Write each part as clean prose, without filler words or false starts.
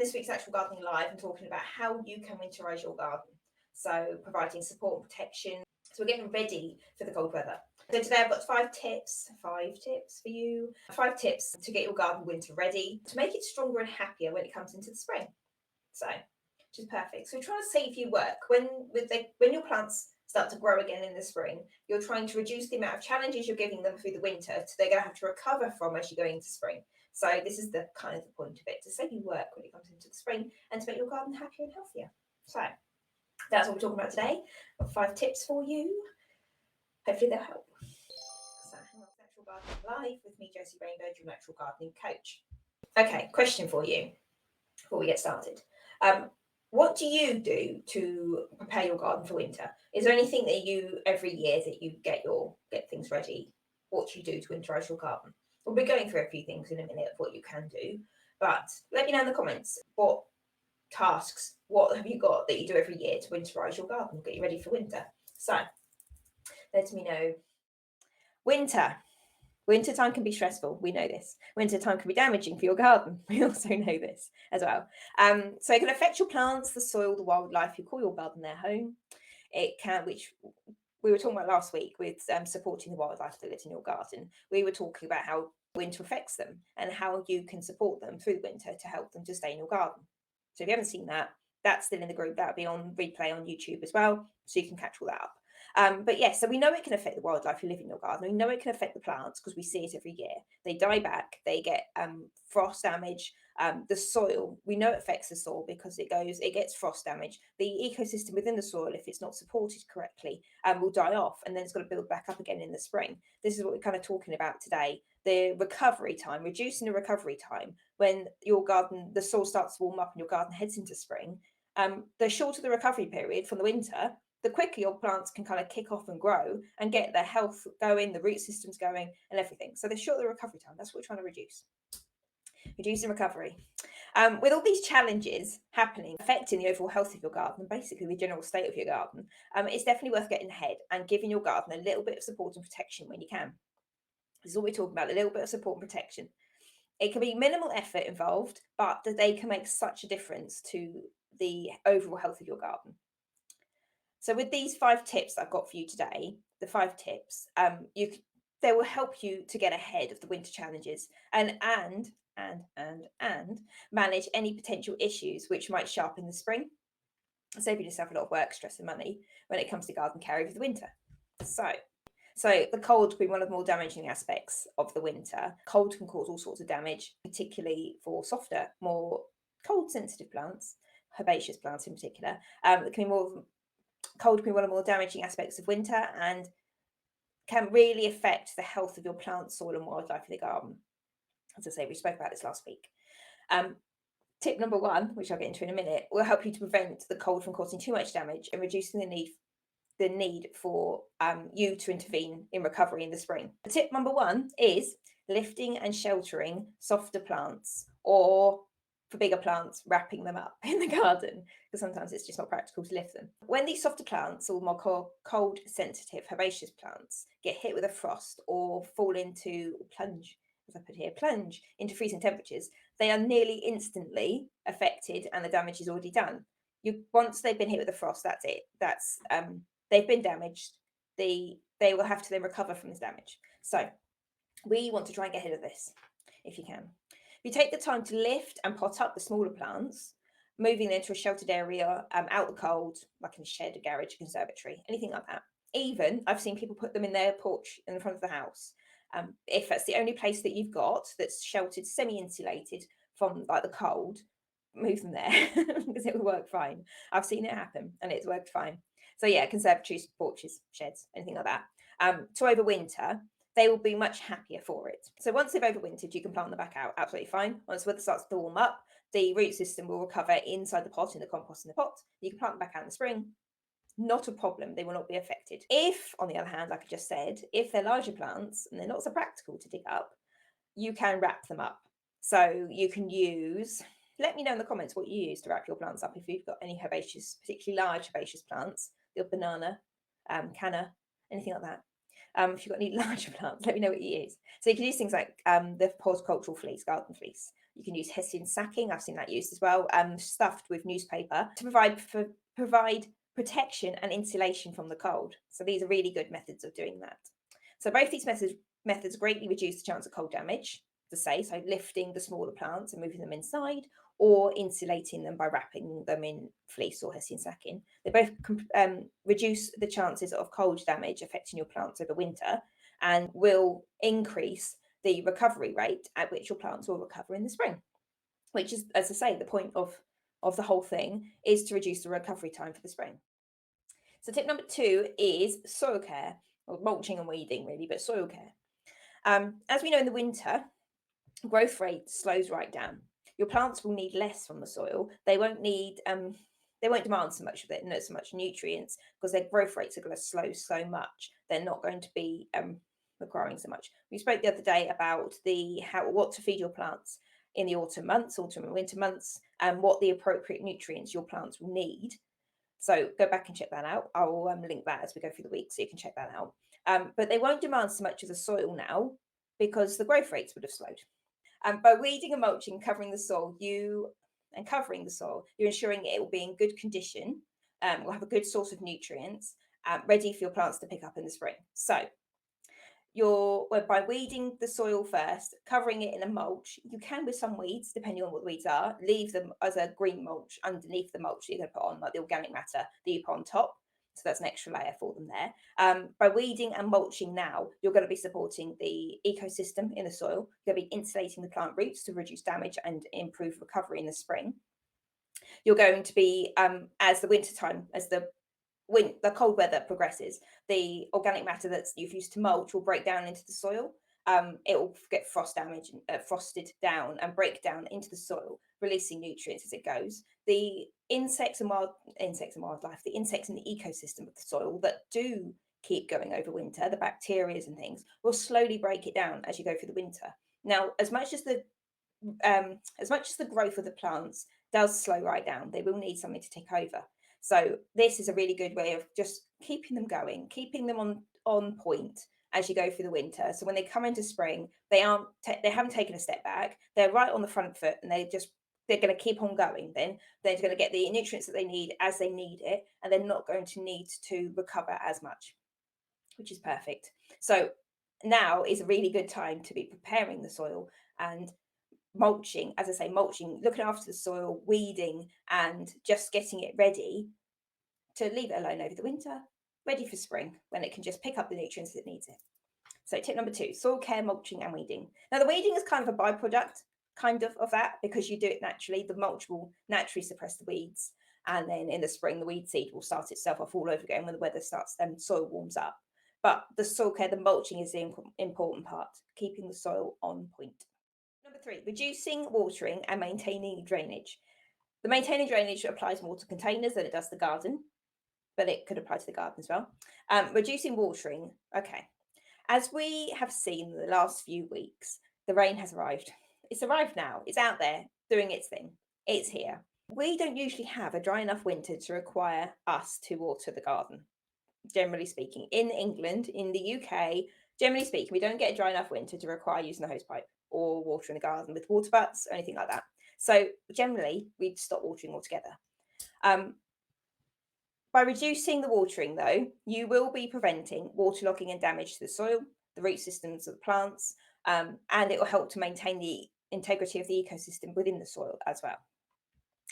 this week's Natural Gardening Live, I'm talking about how you can winterise your garden. So providing support and protection. So we're getting ready for the cold weather. So today I've got five tips for you. 5 tips to get your garden winter ready, to make it stronger and happier when it comes into the spring. So, which is perfect. So we're trying to save you work. When your plants start to grow again in the spring, you're trying to reduce the amount of challenges you're giving them through the winter, so they're going to have to recover from as you're going into spring. So this is the kind of the point of it, to save you work when it comes into the spring and to make your garden happier and healthier. So that's what we're talking about today. I've got 5 tips for you. Hopefully they'll help. So hang on, Natural Gardening Live with me, Josie Rainbird, your natural gardening coach. Okay, question for you before we get started. What do you do to prepare your garden for winter? Is there anything that you every year that you get things ready? What do you do to winterise your garden? We'll be going through a few things in a minute of what you can do, but let me know in the comments what tasks, what have you got that you do every year to winterise your garden, get you ready for winter. So let me know. Winter time can be stressful. We know this. Winter time can be damaging for your garden. We also know this as well. So it can affect your plants, the soil, the wildlife who call your garden their home. It can, which we were talking about last week with supporting the wildlife that lives in your garden. We were talking about how winter affects them and how you can support them through the winter to help them to stay in your garden. So if you haven't seen that, that's still in the group. That'll be on replay on YouTube as well, so you can catch all that up. But yes, so we know it can affect the wildlife who live in your garden. We know it can affect the plants because we see it every year. They die back, they get frost damage. The soil, we know it affects the soil because it gets frost damage. The ecosystem within the soil, if it's not supported correctly, will die off, and then it's got to build back up again in the spring. This is what we're kind of talking about today. The recovery time, reducing the recovery time when your garden, the soil starts to warm up and your garden heads into spring. The shorter the recovery period from the winter, the quicker your plants can kind of kick off and grow and get their health going, the root systems going and everything. So the shorter the recovery time, that's what we're trying to reduce. Reducing recovery. With all these challenges happening, affecting the overall health of your garden and basically the general state of your garden, it's definitely worth getting ahead and giving your garden a little bit of support and protection when you can. This is what we're talking about, a little bit of support and protection. It can be minimal effort involved, but they can make such a difference to the overall health of your garden. So with these 5 tips that I've got for you today, the 5 tips, they will help you to get ahead of the winter challenges and manage any potential issues which might show up in the spring, saving yourself a lot of work, stress and money when it comes to garden care over the winter. So the cold can be one of the more damaging aspects of the winter. Cold can cause all sorts of damage, particularly for softer, more cold-sensitive plants, herbaceous plants in particular. Cold can be one of the more damaging aspects of winter and can really affect the health of your plant, soil and wildlife in the garden. As I say, we spoke about this last week. Tip number 1, which I'll get into in a minute, will help you to prevent the cold from causing too much damage and reducing the need for you to intervene in recovery in the spring. Tip number 1 is lifting and sheltering softer plants, or for bigger plants, wrapping them up in the garden, because sometimes it's just not practical to lift them. When these softer plants, or more cold sensitive herbaceous plants, get hit with a frost or fall into plunge into freezing temperatures, they are nearly instantly affected and the damage is already done. Once they've been hit with a frost, that's it. They've been damaged. They will have to then recover from this damage. So we want to try and get ahead of this if you can. If you take the time to lift and pot up the smaller plants, moving them to a sheltered area, out the cold, like in a shed, a garage, a conservatory, anything like that. Even I've seen people put them in their porch in the front of the house. If that's the only place that you've got that's sheltered, semi-insulated from like the cold, move them there because it will work fine. I've seen it happen and it's worked fine. So yeah, conservatories, porches, sheds, anything like that. To overwinter, they will be much happier for it. So once they've overwintered, you can plant them back out absolutely fine. Once the weather starts to warm up, the root system will recover inside the pot, in the compost in the pot. You can plant them back out in the spring. Not a problem. They will not be affected. If, on the other hand, like I just said, if they're larger plants and they're not so practical to dig up, you can wrap them up. So you can use, let me know in the comments what you use to wrap your plants up if you've got any herbaceous, particularly large herbaceous plants, the banana, canna, anything like that. If you've got any larger plants, let me know what you use. So you can use things like the horticultural fleece, garden fleece. You can use hessian sacking, I've seen that used as well, stuffed with newspaper to provide protection and insulation from the cold. So these are really good methods of doing that. So both these methods greatly reduce the chance of cold damage, so lifting the smaller plants and moving them inside, or insulating them by wrapping them in fleece or hessian sacking. They both reduce the chances of cold damage affecting your plants over winter and will increase the recovery rate at which your plants will recover in the spring, which is, as I say, the point of the whole thing is to reduce the recovery time for the spring. So tip number 2 is soil care, or mulching and weeding really, but soil care. As we know, in the winter, growth rate slows right down. Your plants will need less from the soil. They won't demand so much of it, not so much nutrients, because their growth rates are going to slow so much. They're not going to be requiring so much. We spoke the other day about what to feed your plants in the autumn and winter months, and what the appropriate nutrients your plants will need. So go back and check that out. I'll link that as we go through the week, so you can check that out. But they won't demand so much of the soil now because the growth rates would have slowed. By weeding and mulching, covering the soil, you're ensuring it will be in good condition, will have a good source of nutrients, ready for your plants to pick up in the spring. So by weeding the soil first, covering it in a mulch, you can with some weeds, depending on what the weeds are, leave them as a green mulch underneath the mulch that you're going to put on, like the organic matter that you put on top. So that's an extra layer for them there. By weeding and mulching now, you're going to be supporting the ecosystem in the soil. You're going to be insulating the plant roots to reduce damage and improve recovery in the spring. You're going to be, as the cold weather progresses, the organic matter that you've used to mulch will break down into the soil. It will get frosted down and break down into the soil, releasing nutrients as it goes. The insects and wildlife, the insects in the ecosystem of the soil that do keep going over winter, the bacteria and things, will slowly break it down as you go through the winter. Now, as much as the growth of the plants does slow right down, they will need something to take over. So this is a really good way of just keeping them going, keeping them on point as you go through the winter. So when they come into spring, they haven't taken a step back. They're right on the front foot, and they're going to keep on going. Then they're going to get the nutrients that they need as they need it, and they're not going to need to recover as much, which is perfect. So now is a really good time to be preparing the soil and mulching, as I say, looking after the soil, weeding, and just getting it ready to leave it alone over the winter, ready for spring when it can just pick up the nutrients that it needs it. So tip number 2, soil care, mulching and weeding. Now the weeding is kind of a byproduct of that, because you do it naturally. The mulch will naturally suppress the weeds, and then in the spring the weed seed will start itself off all over again when the weather starts and soil warms up. But the soil care, the mulching, is the important part, keeping the soil on point. Number 3, reducing watering and maintaining drainage. The maintaining drainage applies more to containers than it does the garden, but it could apply to the garden as well. Reducing watering. Okay. As we have seen in the last few weeks, the rain has arrived. It's arrived now. It's out there doing its thing. It's here. We don't usually have a dry enough winter to require us to water the garden, generally speaking. In England, in the UK, generally speaking, we don't get a dry enough winter to require using the hosepipe or watering the garden with water butts or anything like that. So generally, we'd stop watering altogether. By reducing the watering, though, you will be preventing waterlogging and damage to the soil, the root systems of the plants, and it will help to maintain the integrity of the ecosystem within the soil as well.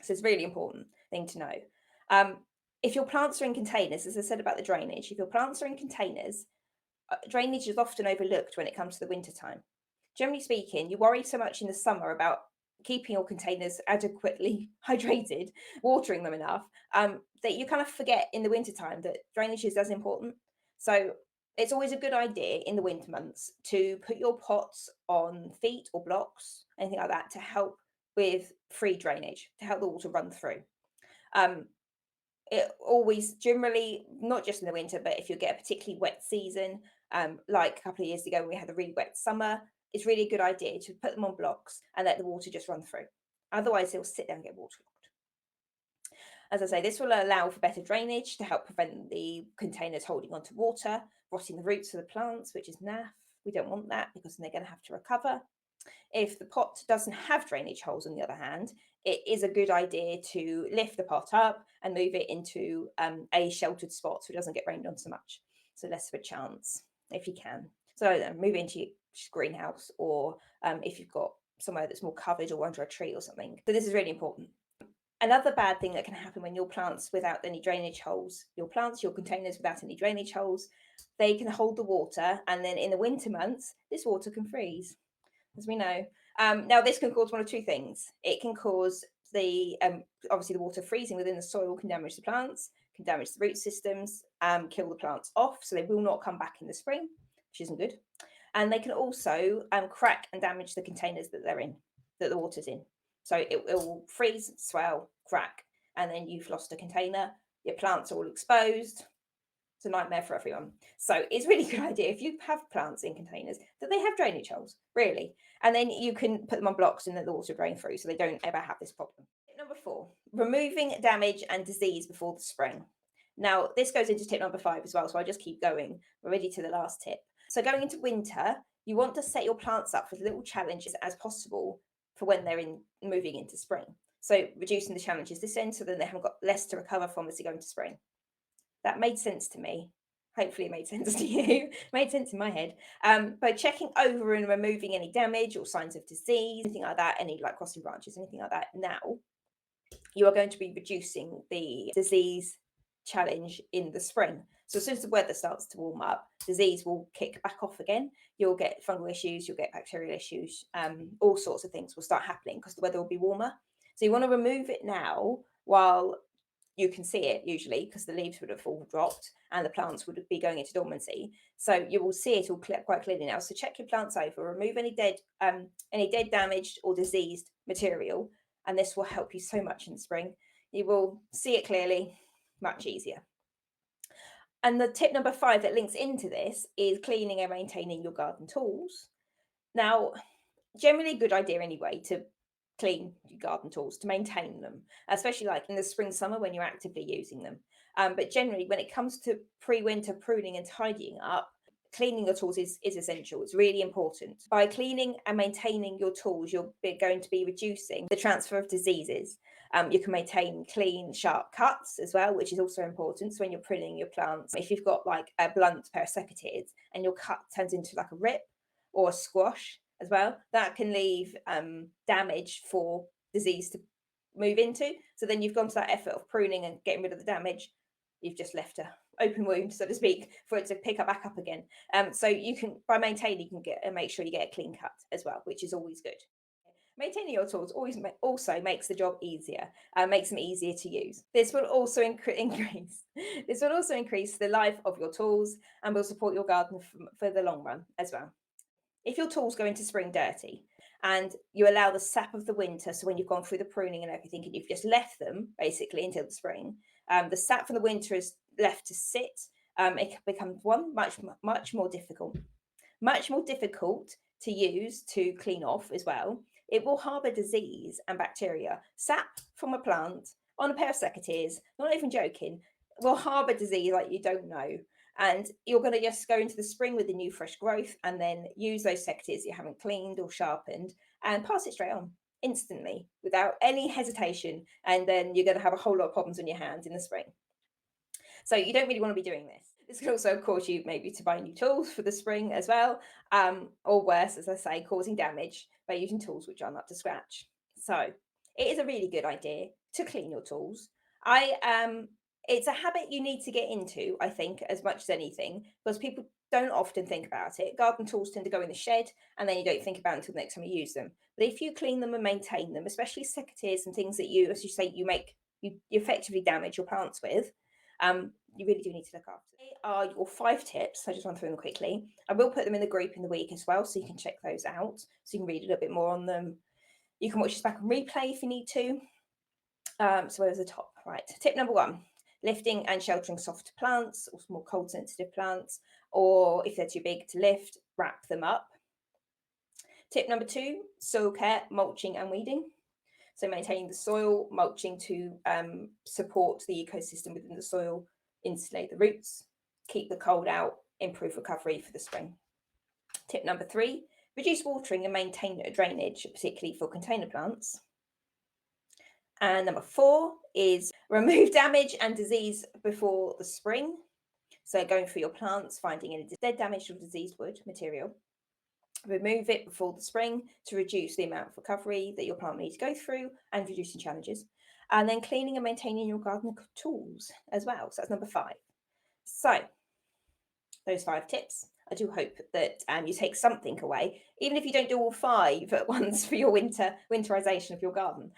So it's a really important thing to know. If your plants are in containers, as I said about the drainage, if your plants are in containers, drainage is often overlooked when it comes to the winter time. Generally speaking, you worry so much in the summer about keeping your containers adequately hydrated, watering them enough, that you kind of forget in the wintertime that drainage is as important. So it's always a good idea in the winter months to put your pots on feet or blocks, anything like that, to help with free drainage, to help the water run through. It always, generally, not just in the winter, but if you get a particularly wet season, like a couple of years ago when we had a really wet summer, it's really a good idea to put them on blocks and let the water just run through. Otherwise, they'll sit there and get waterlogged. As I say, this will allow for better drainage to help prevent the containers holding onto water, rotting the roots of the plants, which is naff. We don't want that because then they're going to have to recover. If the pot doesn't have drainage holes, on the other hand, it is a good idea to lift the pot up and move it into a sheltered spot so it doesn't get rained on so much. So less of a chance if you can. So move into your greenhouse, or if you've got somewhere that's more covered or under a tree or something. So this is really important. Another bad thing that can happen when your plants without any drainage holes, your containers without any drainage holes, they can hold the water, and then in the winter months, this water can freeze, as we know. Now, this can cause one of two things. It can cause the obviously the water freezing within the soil can damage the plants, can damage the root systems, kill the plants off, so they will not come back in the spring, which isn't good. And they can also crack and damage the containers that they're in, that the water's in. So it will freeze, swell, crack, and then you've lost a container. Your plants are all exposed. It's a nightmare for everyone. So it's a really good idea if you have plants in containers that they have drainage holes, really. And then you can put them on blocks and then the water drain through so they don't ever have this problem. Tip number 4, removing damage and disease before the spring. Now, this goes into tip number 5 as well, so I'll just keep going. We're ready to the last tip. So going into winter, you want to set your plants up with little challenges as possible for when they're moving into spring. So reducing the challenges this end so then they haven't got less to recover from as they go into spring. That made sense to me. Hopefully it made sense to you. Made sense in my head. By checking over and removing any damage or signs of disease, anything like that, any like crossing branches, anything like that, now you are going to be reducing the disease challenge in the spring. So as soon as the weather starts to warm up, disease will kick back off again. You'll get fungal issues, you'll get bacterial issues, all sorts of things will start happening because the weather will be warmer. So you want to remove it now while you can see it, usually because the leaves would have all dropped and the plants would be going into dormancy. So you will see it all quite clearly now. So check your plants over, remove any dead, damaged or diseased material, and this will help you so much in the spring. You will see it clearly, much easier. And the tip number 5 that links into this is cleaning and maintaining your garden tools. Now, generally a good idea anyway to clean your garden tools, to maintain them, especially like in the spring, summer when you're actively using them. But generally, when it comes to pre-winter pruning and tidying up, cleaning your tools is essential. It's really important. By cleaning and maintaining your tools, you're going to be reducing the transfer of diseases. You can maintain clean, sharp cuts as well, which is also important. So when you're pruning your plants, if you've got like a blunt pair of secateurs and your cut turns into like a rip or a squash as well, that can leave damage for disease to move into. So then you've gone to that effort of pruning and getting rid of the damage. You've just left a open wound, so to speak, for it to pick up back up again. So you can, by maintaining, you can get and make sure you get a clean cut as well, which is always good. Maintaining your tools also makes the job easier, makes them easier to use. This will also increase the life of your tools and will support your garden for the long run as well. If your tools go into spring dirty and you allow the sap of the winter, so when you've gone through the pruning and everything and you've just left them basically until the spring, the sap from the winter is left to sit. It becomes much more difficult to use to clean off as well. It will harbour disease and bacteria. Sap from a plant on a pair of secateurs, not even joking, will harbour disease like you don't know. And you're going to just go into the spring with the new fresh growth and then use those secateurs you haven't cleaned or sharpened and pass it straight on instantly without any hesitation. And then you're going to have a whole lot of problems on your hands in the spring. So you don't really want to be doing this. This could also cause you maybe to buy new tools for the spring as well, or worse, as I say, causing damage by using tools which aren't up to scratch. So it is a really good idea to clean your tools. It's a habit you need to get into, I think, as much as anything, because people don't often think about it. Garden tools tend to go in the shed and then you don't think about it until the next time you use them. But if you clean them and maintain them, especially secateurs and things that you, as you say, you effectively damage your plants with, you really do need to look after. They are your 5 tips. I just run through them quickly. I will put them in the group in the week as well, so you can check those out. So you can read a little bit more on them. You can watch this back on replay if you need to. So where's the top? Right. Tip number 1, lifting and sheltering soft plants or more cold sensitive plants, or if they're too big to lift, wrap them up. Tip number 2, soil care, mulching and weeding. So maintaining the soil, mulching to support the ecosystem within the soil, insulate the roots, keep the cold out, improve recovery for the spring. Tip number 3, reduce watering and maintain drainage, particularly for container plants. And number 4 is remove damage and disease before the spring. So going through your plants, finding any dead, damaged or diseased wood material. Remove it before the spring to reduce the amount of recovery that your plant needs to go through and reducing challenges. And then cleaning and maintaining your garden tools as well. So that's number 5. So those 5 tips. I do hope that you take something away, even if you don't do all 5 at once for your winterization of your garden.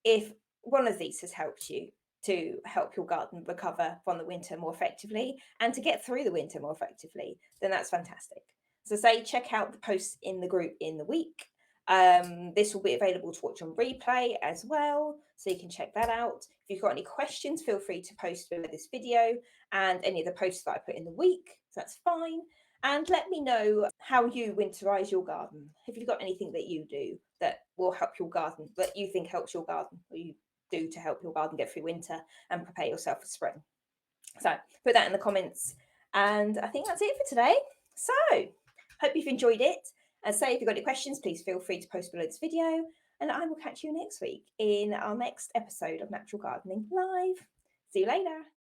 If one of these has helped you to help your garden recover from the winter more effectively and to get through the winter more effectively, then that's fantastic. So say check out the posts in the group in the week. This will be available to watch on replay as well, so you can check that out. If you've got any questions, feel free to post below this video and any of the posts that I put in the week, so that's fine. And let me know how you winterize your garden. Have you got anything that you do that will help your garden, that you think helps your garden, or you do to help your garden get through winter and prepare yourself for spring? So put that in the comments. And I think that's it for today. So hope you've enjoyed it. As say, if you've got any questions, please feel free to post below this video. And I will catch you next week in our next episode of Natural Gardening Live. See you later.